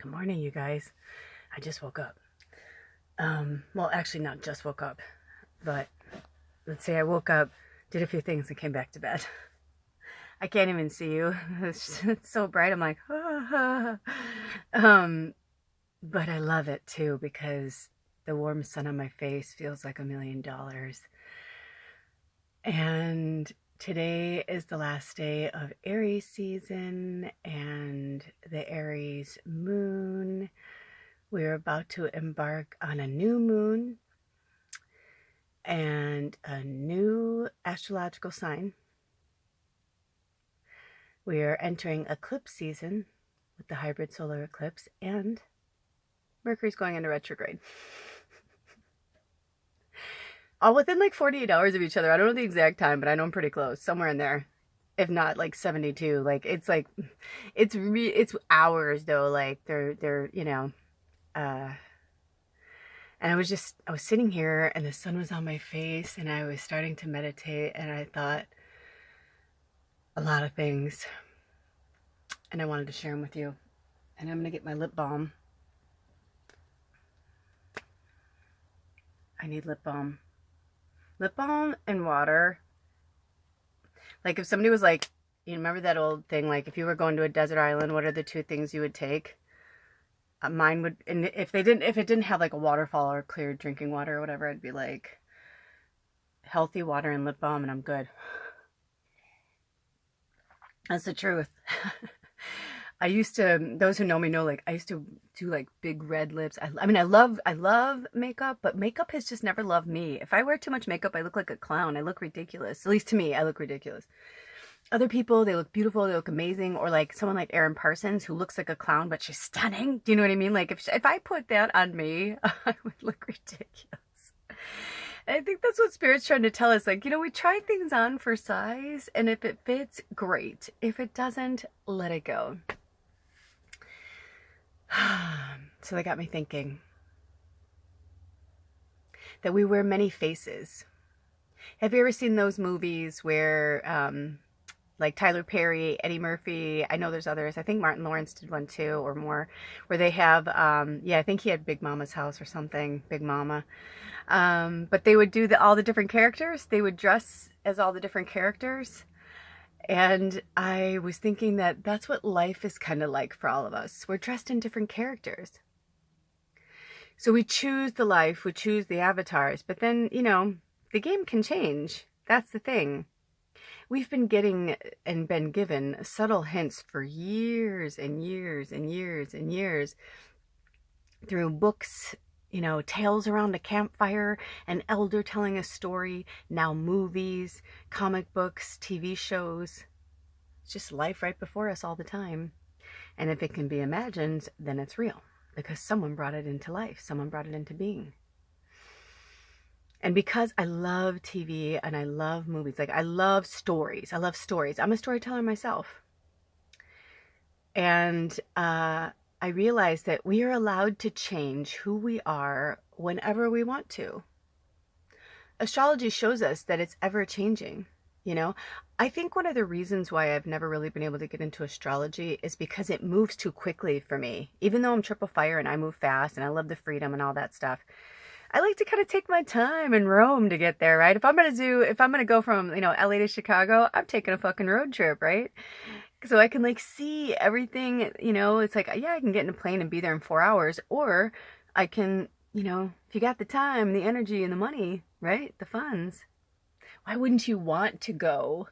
Good morning, you guys. I just woke up. Well, actually, not just woke up, but let's say I woke up, did a few things, and came back to bed. I can't even see you. It's so bright. I'm like, ah. But I love it too because the warm sun on my face feels like $1,000,000. And today is the last day of Aries season and the Aries moon. We're about to embark on a new moon and a new astrological sign. We are entering eclipse season with the hybrid solar eclipse, and Mercury's going into retrograde. All within like 48 hours of each other. I don't know the exact time, but I know I'm pretty close. Somewhere in there. If not like 72. It's hours though. Like they're and I was sitting here and the sun was on my face and I was starting to meditate and I thought a lot of things and I wanted to share them with you. And I'm going to get my lip balm. I need lip balm. Lip balm and water. Like if somebody was like, you remember that old thing, like if you were going to a desert island, what are the two things you would take? Mine would, and if it didn't have like a waterfall or clear drinking water or whatever, I'd be like healthy water and lip balm and I'm good. That's the truth. I used to, those who know me know, like I used to do like big red lips. I mean, I love makeup, but makeup has just never loved me. If I wear too much makeup, I look like a clown. I look ridiculous. At least to me, I look ridiculous. Other people, they look beautiful, they look amazing, or like someone like Erin Parsons who looks like a clown but she's stunning. Do you know what I mean? Like if I put that on me, I would look ridiculous. And I think that's what Spirit's trying to tell us. Like, we try things on for size, and if it fits, great. If it doesn't, let it go. So that got me thinking that we wear many faces. Have you ever seen those movies where like Tyler Perry, Eddie Murphy, I know there's others, I think Martin Lawrence did one too or more, where they have I think he had Big Mama's House or something, Big Mama, but they would do all the different characters. They would dress as all the different characters. And I was thinking that that's what life is kind of like for all of us. We're dressed in different characters. So we choose the life, we choose the avatars, but then, the game can change. That's the thing. We've been getting and been given subtle hints for years and years and years and years through books, tales around a campfire, an elder telling a story, now movies, comic books, TV shows. It's just life right before us all the time. And if it can be imagined, then it's real because someone brought it into life. Someone brought it into being. And because I love TV and I love movies, like I love stories. I'm a storyteller myself. And I realized that we are allowed to change who we are whenever we want to. Astrology shows us that it's ever changing. I think one of the reasons why I've never really been able to get into astrology is because it moves too quickly for me. Even though I'm triple fire and I move fast and I love the freedom and all that stuff, I like to kind of take my time and roam to get there, right? If I'm going to go from, LA to Chicago, I'm taking a fucking road trip, right? So I can like see everything, it's like, yeah, I can get in a plane and be there in 4 hours, or I can, if you got the time, the energy and the money, right? The funds. Why wouldn't you want to go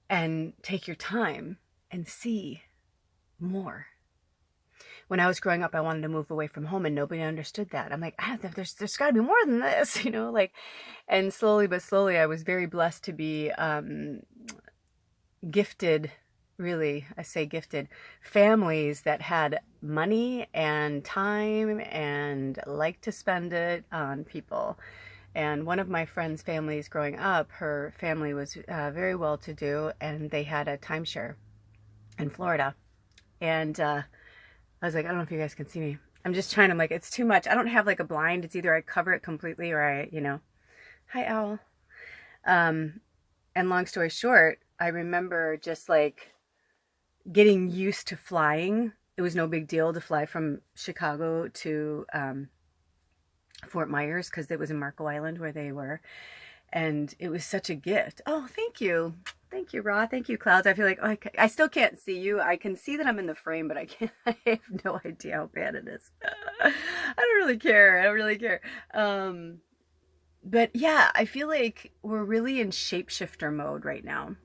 and take your time and see more? When I was growing up, I wanted to move away from home and nobody understood that. I'm like, there's got to be more than this, and slowly but slowly, I was very blessed to be gifted, really, I say gifted, families that had money and time and liked to spend it on people. And one of my friend's families growing up, her family was very well to do, and they had a timeshare in Florida. And I was like, I don't know if you guys can see me. I'm just trying to, like, it's too much. I don't have like a blind. It's either I cover it completely or I, hi, Owl. And long story short, I remember just like getting used to flying. it was no big deal to fly from Chicago to Fort Myers because it was in Marco Island where they were. And it was such a gift. Oh, thank you. Thank you, Ra. Thank you, Clouds. I feel like I still can't see you. I can see that I'm in the frame, but I can't. I have no idea how bad it is. I don't really care. I don't really care. But yeah, I feel like we're really in shapeshifter mode right now.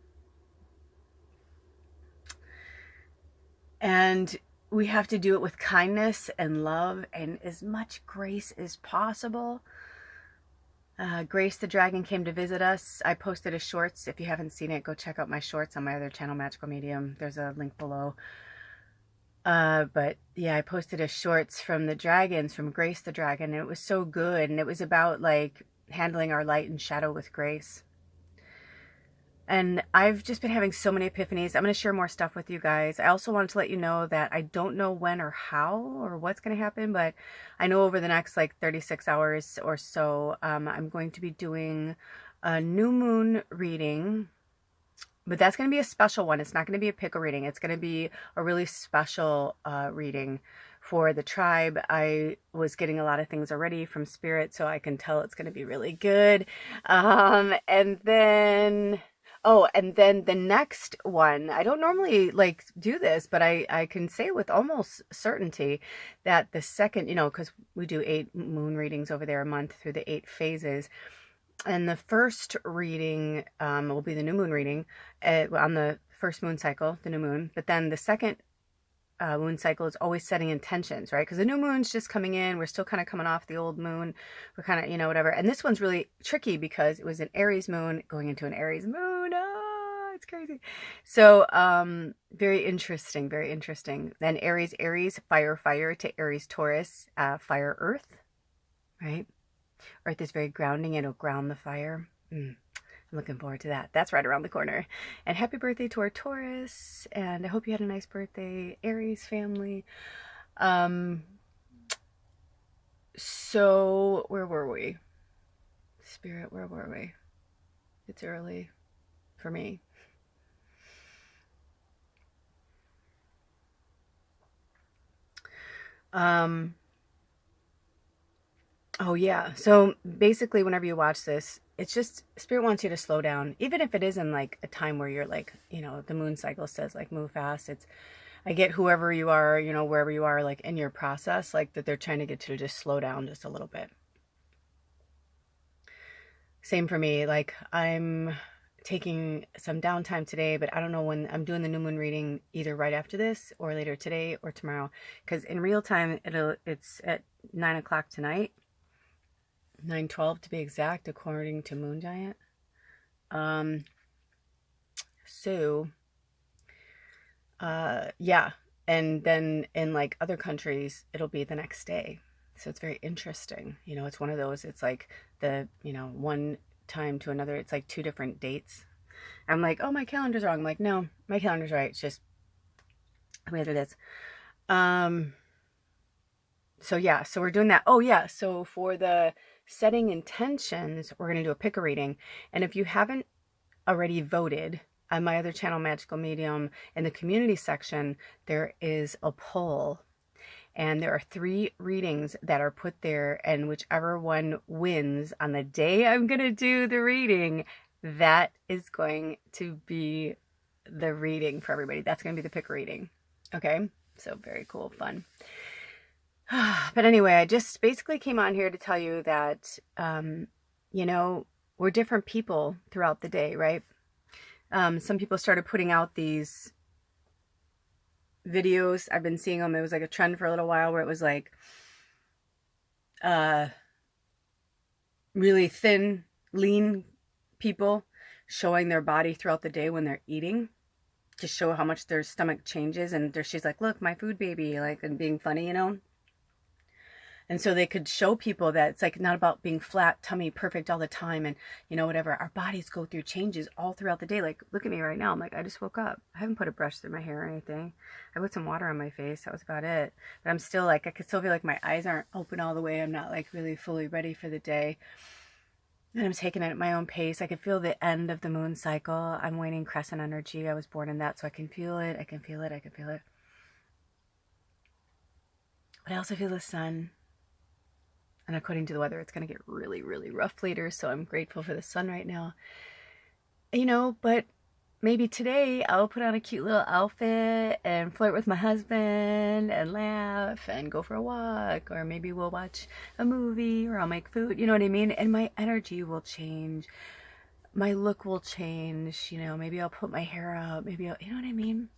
And we have to do it with kindness and love and as much grace as possible. Grace the Dragon came to visit us. I posted a shorts. If you haven't seen it, go check out my shorts on my other channel, Magical Medium. There's a link below. But yeah, I posted a shorts from the dragons, from Grace the Dragon, and it was so good. And it was about like handling our light and shadow with grace. And I've just been having so many epiphanies. I'm going to share more stuff with you guys. I also wanted to let you know that I don't know when or how or what's going to happen, but I know over the next like 36 hours or so, I'm going to be doing a new moon reading, but that's going to be a special one. It's not going to be a pickle reading. It's going to be a really special reading for the tribe. I was getting a lot of things already from Spirit, so I can tell it's going to be really good. And then... Oh, and then the next one, I don't normally like do this, but I can say with almost certainty that the second, because we do 8 moon readings over there a month through the 8 phases. And the first reading will be the new moon reading on the first moon cycle, the new moon. But then the second moon cycle is always setting intentions, right? Because the new moon's just coming in. We're still kind of coming off the old moon. We're kind of, whatever. And this one's really tricky because it was an Aries moon going into an Aries moon. Oh, it's crazy. So, very interesting, very interesting. Then Aries, fire to Aries, Taurus, fire, earth, right? Earth is very grounding. It'll ground the fire. I'm looking forward to that. That's right around the corner. And happy birthday to our Taurus. And I hope you had a nice birthday, Aries family. So where were we? Spirit, where were we? It's early for me. Oh yeah. So basically whenever you watch this, it's just Spirit wants you to slow down, even if it isn't like a time where you're like, the moon cycle says like move fast. I get whoever you are, wherever you are, like in your process, like that they're trying to get you to just slow down just a little bit. Same for me. Like I'm taking some downtime today, but I don't know when. I'm doing the new moon reading either right after this or later today or tomorrow, because in real time it's at 9 o'clock tonight. 9:12 to be exact, according to Moon Giant. Yeah. And then in like other countries, it'll be the next day. So it's very interesting. It's one of those, it's like the, one time to another, it's like 2 different dates. I'm like, oh, my calendar's wrong. I'm like, no, my calendar's right. It's just the way that it is. So yeah, so we're doing that. Oh yeah, so for the setting intentions, we're going to do a pick a reading. And if you haven't already voted on my other channel, Magical Medium, in the community section, there is a poll. And there are 3 readings that are put there. And whichever one wins on the day I'm going to do the reading, that is going to be the reading for everybody. That's going to be the pick reading. Okay? So very cool, fun. But anyway, I just basically came on here to tell you that, we're different people throughout the day, right? Some people started putting out these videos. I've been seeing them. It was like a trend for a little while where it was like really thin, lean people showing their body throughout the day when they're eating to show how much their stomach changes. And she's like, look, my food baby, like, and being funny, And so they could show people that it's like not about being flat tummy perfect all the time and whatever. Our bodies go through changes all throughout the day. Like look at me right now. I'm like, I just woke up. I haven't put a brush through my hair or anything. I put some water on my face. That was about it. But I'm still like, I could still feel like my eyes aren't open all the way. I'm not like really fully ready for the day. And I'm taking it at my own pace. I can feel the end of the moon cycle. I'm waning crescent energy. I was born in that, so I can feel it. I can feel it. I can feel it. But I also feel the sun. And according to the weather, it's going to get really, really rough later. So I'm grateful for the sun right now. But maybe today I'll put on a cute little outfit and flirt with my husband and laugh and go for a walk. Or maybe we'll watch a movie or I'll make food. You know what I mean? And my energy will change. My look will change. Maybe I'll put my hair up. Maybe you know what I mean?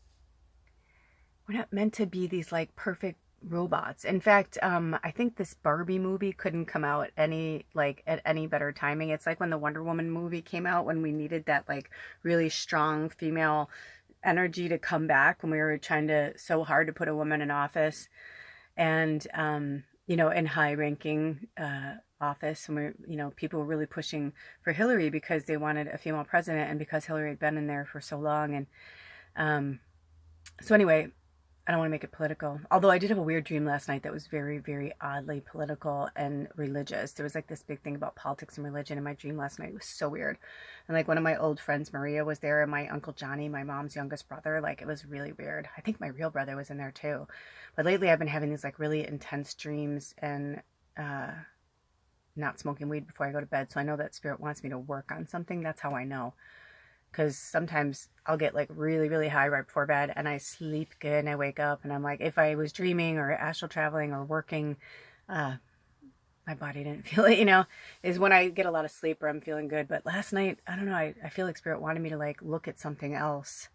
We're not meant to be these like perfect robots. In fact, I think this Barbie movie couldn't come out at any better timing. It's like when the Wonder Woman movie came out, when we needed that like really strong female energy to come back, when we were trying to so hard to put a woman in office, and in high ranking office, and people were really pushing for Hillary because they wanted a female president, and because Hillary had been in there for so long. And so anyway, I don't want to make it political. Although I did have a weird dream last night that was very, very oddly political and religious. There was like this big thing about politics and religion in my dream last night. It was so weird. And like one of my old friends, Maria, was there, and my Uncle Johnny, my mom's youngest brother. Like, it was really weird. I think my real brother was in there too. But lately I've been having these like really intense dreams and not smoking weed before I go to bed. So I know that spirit wants me to work on something. That's how I know. Because sometimes I'll get like really, really high right before bed and I sleep good and I wake up and I'm like, if I was dreaming or astral traveling or working, my body didn't feel it, is when I get a lot of sleep or I'm feeling good. But last night, I don't know, I feel like spirit wanted me to like look at something else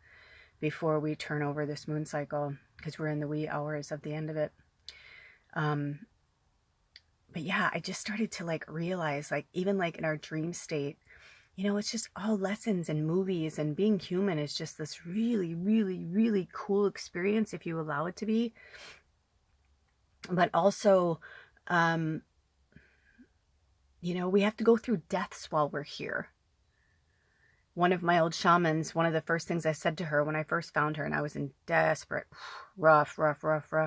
before we turn over this moon cycle, because we're in the wee hours of the end of it. But yeah, I just started to like realize, like, even like in our dream state, it's just all lessons and movies, and being human is just this really, really, really cool experience if you allow it to be. But also, we have to go through deaths while we're here. One of my old shamans, one of the first things I said to her when I first found her, and I was in desperate, rough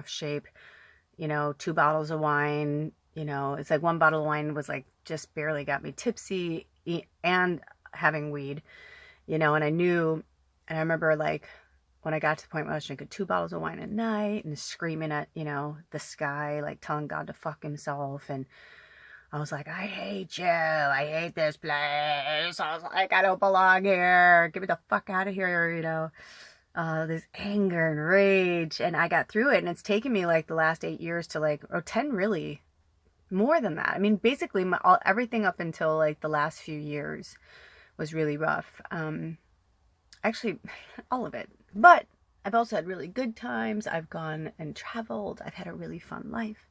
shape, 2 bottles of wine, it's like 1 bottle of wine was like just barely got me tipsy, and having weed, and I knew, and I remember like when I got to the point where I was drinking 2 bottles of wine at night and screaming at, the sky, like telling God to fuck himself. And I was like, I hate you. I hate this place. I was like, I don't belong here. Get me the fuck out of here, this anger and rage. And I got through it. And it's taken me like the last 8 years to like, or 10 really, more than that. I mean, basically everything up until like the last few years was really rough. Actually, all of it. But I've also had really good times. I've gone and traveled. I've had a really fun life.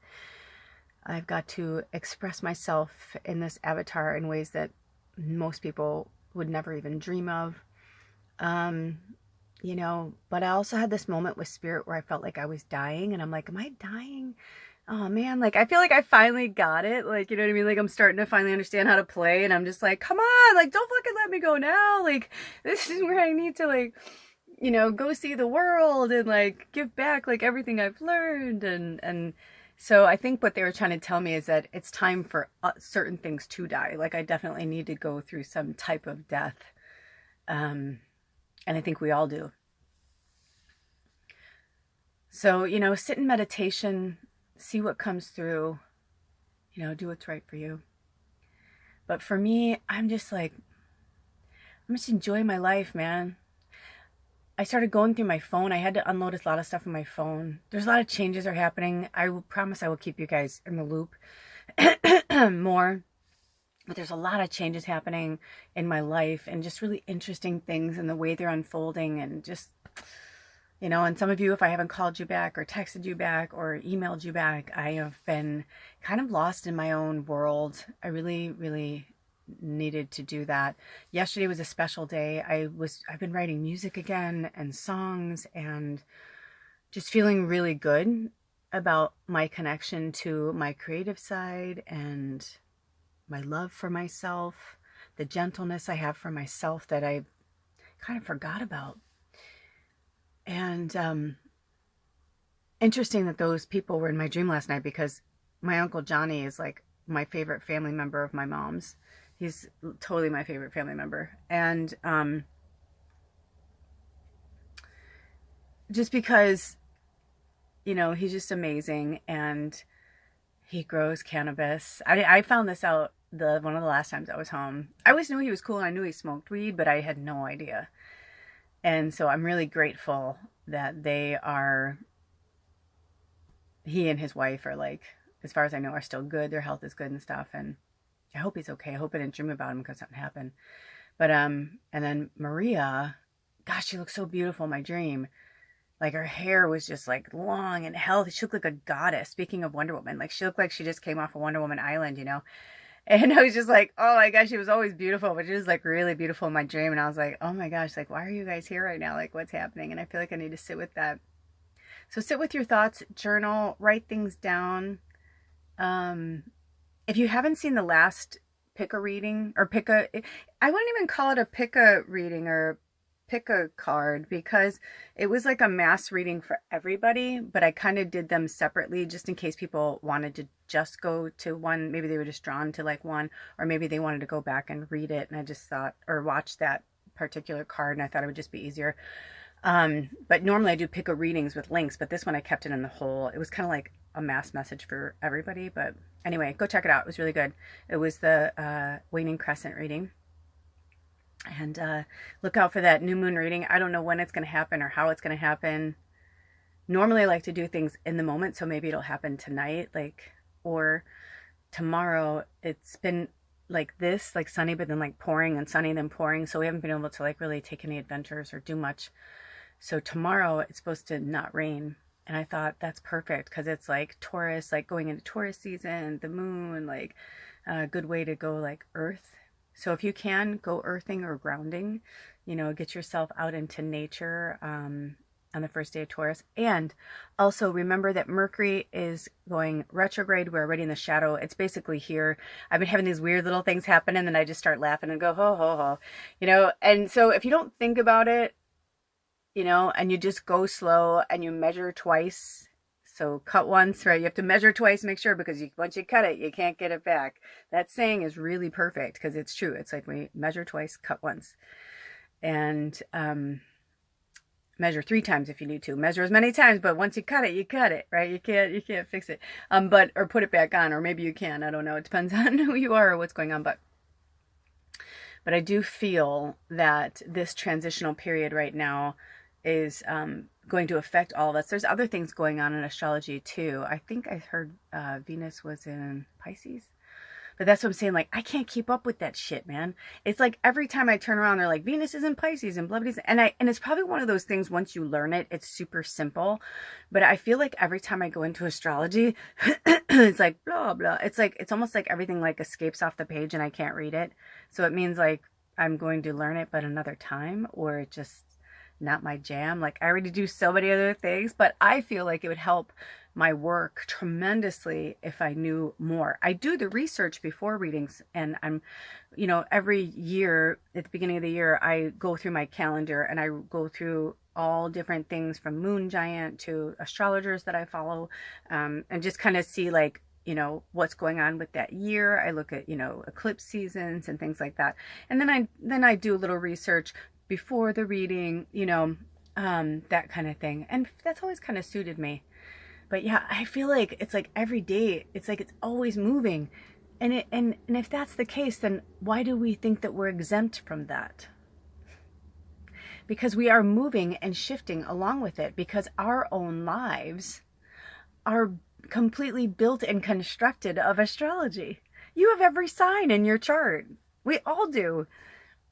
I've got to express myself in this avatar in ways that most people would never even dream of. But I also had this moment with spirit where I felt like I was dying, and I'm like, am I dying? Oh man, like I feel like I finally got it. Like, you know what I mean? Like I'm starting to finally understand how to play, and I'm just like, come on, like don't fucking let me go now. Like this is where I need to like, go see the world and like give back like everything I've learned. And so I think what they were trying to tell me is that it's time for certain things to die. Like I definitely need to go through some type of death. And I think we all do. So, sit in meditation, see what comes through, do what's right for you. But for me, I'm just enjoying my life, man. I started going through my phone. I had to unload a lot of stuff on my phone. There's a lot of changes are happening. I will promise I will keep you guys in the loop more. But there's a lot of changes happening in my life, and just really interesting things and the way they're unfolding, and just, and some of you, if I haven't called you back or texted you back or emailed you back, I have been kind of lost in my own world. I really, really needed to do that. Yesterday was a special day. I've been writing music again and songs, and just feeling really good about my connection to my creative side and my love for myself, the gentleness I have for myself that I kind of forgot about. And interesting that those people were in my dream last night, because my Uncle Johnny is like my favorite family member of my mom's. He's totally my favorite family member. And just because you know, he's just amazing, and he grows cannabis. I found this out one of the last times I was home. I always knew he was cool and I knew he smoked weed, but I had no idea. And so I'm really grateful that he and his wife are like, as far as I know, are still good. Their health is good and stuff. And I hope he's okay. I hope I didn't dream about him because something happened. But, and then Maria, gosh, she looked so beautiful in my dream. Like her hair was just like long and healthy. She looked like a goddess. Speaking of Wonder Woman, like she looked like she just came off of Wonder Woman Island, you know? And I was just like, oh my gosh, she was always beautiful, but she was like really beautiful in my dream. And I was like, oh my gosh, like, why are you guys here right now? Like, what's happening? And I feel like I need to sit with that. So sit with your thoughts, journal, write things down. If you haven't seen the last I wouldn't even call it a pick a reading or pick a card, because it was like a mass reading for everybody, but I kind of did them separately just in case people wanted to just go to one. Maybe they were just drawn to like one, or maybe they wanted to go back and read it, and I just thought, or watch that particular card, and I thought it would just be easier. But normally I do pick a readings with links, but this one I kept it in the whole. It was kind of like a mass message for everybody, but anyway, go check it out. It was really good. It was the Waning Crescent reading. And look out for that new moon reading. I don't know when it's going to happen or how it's going to happen. Normally I like to do things in the moment, so maybe it'll happen tonight, like, or tomorrow. It's been like this, like sunny, but then like pouring and sunny, then pouring. So we haven't been able to like really take any adventures or do much. So tomorrow it's supposed to not rain. And I thought that's perfect because it's like Taurus, like going into Taurus season, the moon, like a good way to go like earth. So if you can, go earthing or grounding, you know, get yourself out into nature on the first day of Taurus. And also remember that Mercury is going retrograde. We're already in the shadow. It's basically here. I've been having these weird little things happen, and then I just start laughing and go, ho, ho, ho, you know. And so if you don't think about it, you know, and you just go slow and you measure twice. So cut once, right? You have to measure twice, make sure, because once you cut it, you can't get it back. That saying is really perfect because it's true. It's like when you measure twice, cut once. And measure 3 times if you need to. Measure as many times, but once you cut it, right? You can't fix it. Or put it back on, or maybe you can. I don't know. It depends on who you are or what's going on. But I do feel that this transitional period right now is going to affect all of us. There's other things going on in astrology too. I think I heard Venus was in Pisces. But that's what I'm saying. Like, I can't keep up with that shit, man. It's like every time I turn around, they're like, Venus is in Pisces and blah, blah, blah. And it's probably one of those things, once you learn it, it's super simple. But I feel like every time I go into astrology, it's like, blah, blah. It's almost like everything like escapes off the page and I can't read it. So it means like I'm going to learn it, but another time, or it just not my jam. Like, I already do so many other things, but I feel like it would help my work tremendously if I knew more. I do the research before readings, and I'm, you know, every year at the beginning of the year, I go through my calendar and I go through all different things from moon giant to astrologers that I follow, and just kind of see like, you know, what's going on with that year. I look at, you know, eclipse seasons and things like that. And then I do a little research before the reading, you know, that kind of thing. And that's always kind of suited me. But yeah, I feel like it's like every day, it's like it's always moving. And if that's the case, then why do we think that we're exempt from that? Because we are moving and shifting along with it, because our own lives are completely built and constructed of astrology. You have every sign in your chart. We all do.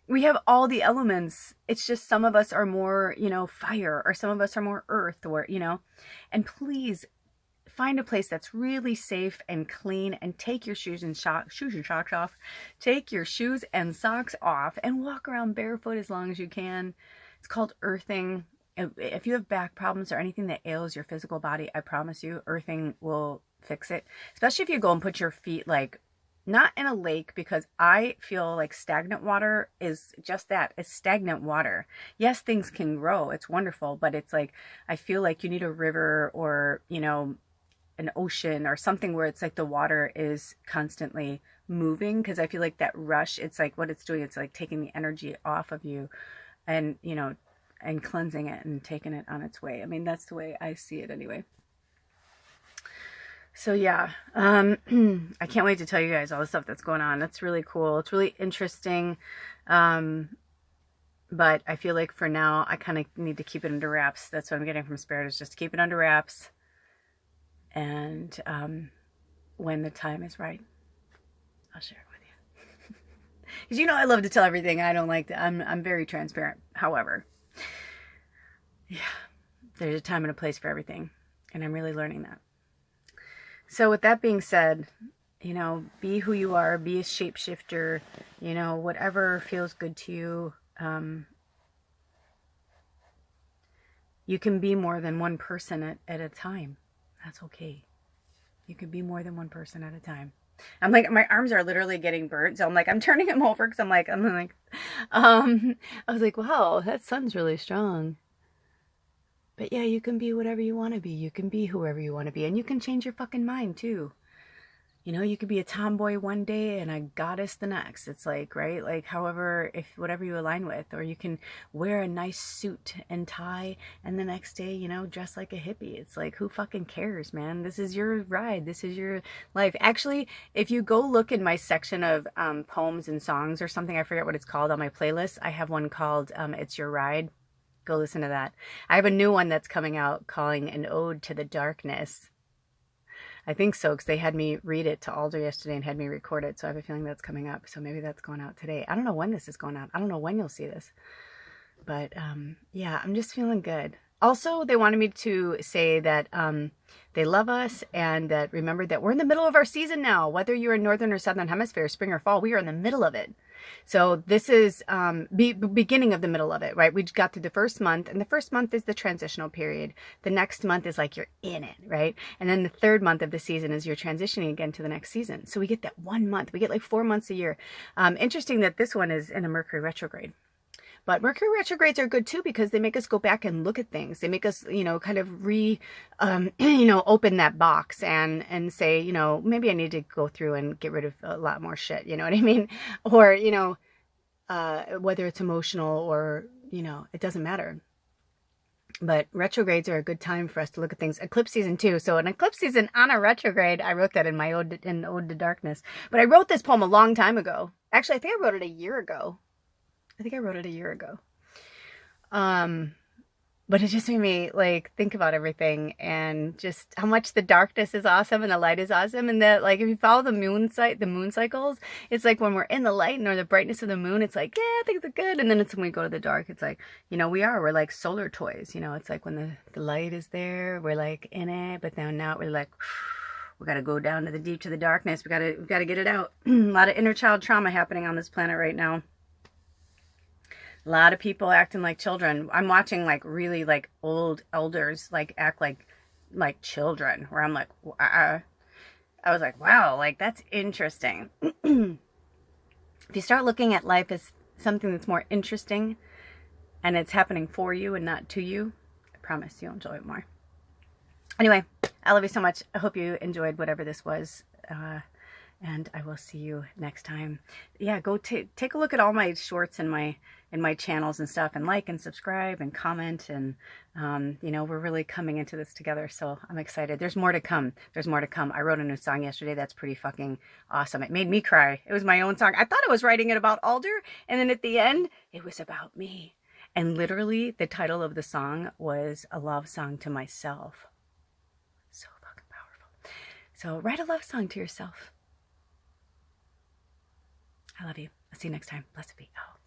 We have all the elements. It's just some of us are more, you know, fire, or some of us are more earth, or, you know. And please find a place that's really safe and clean, and take your shoes and socks off. Take your shoes and socks off and walk around barefoot as long as you can. It's called earthing. If you have back problems or anything that ails your physical body, I promise you, earthing will fix it. Especially if you go and put your feet like, not in a lake, because I feel like stagnant water is just that. It's stagnant water. Yes, things can grow. It's wonderful. But it's like, I feel like you need a river, or, you know, an ocean or something where it's like the water is constantly moving. Because I feel like that rush, it's like what it's doing. It's like taking the energy off of you and, you know, and cleansing it and taking it on its way. I mean, that's the way I see it anyway. So yeah, I can't wait to tell you guys all the stuff that's going on. It's really cool. It's really interesting. Um, but I feel like for now, I kind of need to keep it under wraps. That's what I'm getting from Spirit, is just keep it under wraps. And when the time is right, I'll share it with you. Because you know I love to tell everything. I don't like to, I'm very transparent. However, yeah, there's a time and a place for everything. And I'm really learning that. So with that being said, you know, be who you are, be a shapeshifter, you know, whatever feels good to you. You can be more than one person at a time. That's okay. You can be more than one person at a time. I'm like, my arms are literally getting burnt. So I'm like, I'm turning them over because I was like, wow, that sun's really strong. But yeah, you can be whatever you want to be. You can be whoever you want to be. And you can change your fucking mind too. You know, you could be a tomboy one day and a goddess the next. It's like, right? Like, however, if whatever you align with. Or you can wear a nice suit and tie and the next day, you know, dress like a hippie. It's like, who fucking cares, man? This is your ride. This is your life. Actually, if you go look in my section of poems and songs or something, I forget what it's called on my playlist. I have one called It's Your Ride. Go listen to that. I have a new one that's coming out calling An Ode to the Darkness. I think so, because they had me read it to Alder yesterday and had me record it. So I have a feeling that's coming up. So maybe that's going out today. I don't know when this is going out. I don't know when you'll see this. But yeah, I'm just feeling good. Also, they wanted me to say that they love us and that remember that we're in the middle of our season now. Whether you're in Northern or Southern Hemisphere, spring or fall, we are in the middle of it. So this is beginning of the middle of it, right? We got through the first month, and the first month is the transitional period. The next month is like you're in it, right? And then the third month of the season is you're transitioning again to the next season. So we get that 1 month. We get like 4 months a year. Interesting that this one is in a Mercury retrograde. But Mercury retrogrades are good too because they make us go back and look at things. They make us, you know, kind of open that box and say, you know, maybe I need to go through and get rid of a lot more shit. You know what I mean? Or, you know, whether it's emotional or, you know, it doesn't matter. But retrogrades are a good time for us to look at things. Eclipse season too. So an eclipse season on a retrograde, I wrote that in my Ode to Darkness. But I wrote this poem a long time ago. Actually, I think I wrote it a year ago. But it just made me like think about everything and just how much the darkness is awesome and the light is awesome. And that, like, if you follow the moon cycles, it's like when we're in the light or the brightness of the moon, it's like, yeah, things are good. And then it's when we go to the dark, it's like, you know, we're like solar toys, you know, it's like when the light is there, we're like in it, but then now we're like, we got to go down to the deep, to the darkness. We got to get it out. A lot of inner child trauma happening on this planet right now. A lot of people acting like children. I'm watching like really like old elders like act like children, where I'm like, I was like, wow, like that's interesting. If you start looking at life as something that's more interesting and it's happening for you and not to you, I promise you'll enjoy it more. Anyway, I love you so much. I hope you enjoyed whatever this was. And I will see you next time. Yeah, go take a look at all my shorts and my channels and stuff, and like and subscribe and comment. And you know, we're really coming into this together, so I'm excited. There's more to come. There's more to come. I wrote a new song yesterday that's pretty fucking awesome. It made me cry. It was my own song. I thought I was writing it about Alder, and then at the end, it was about me. And literally, the title of the song was a love song to myself. So fucking powerful. So write a love song to yourself. I love you. I'll see you next time. Blessed be. Oh.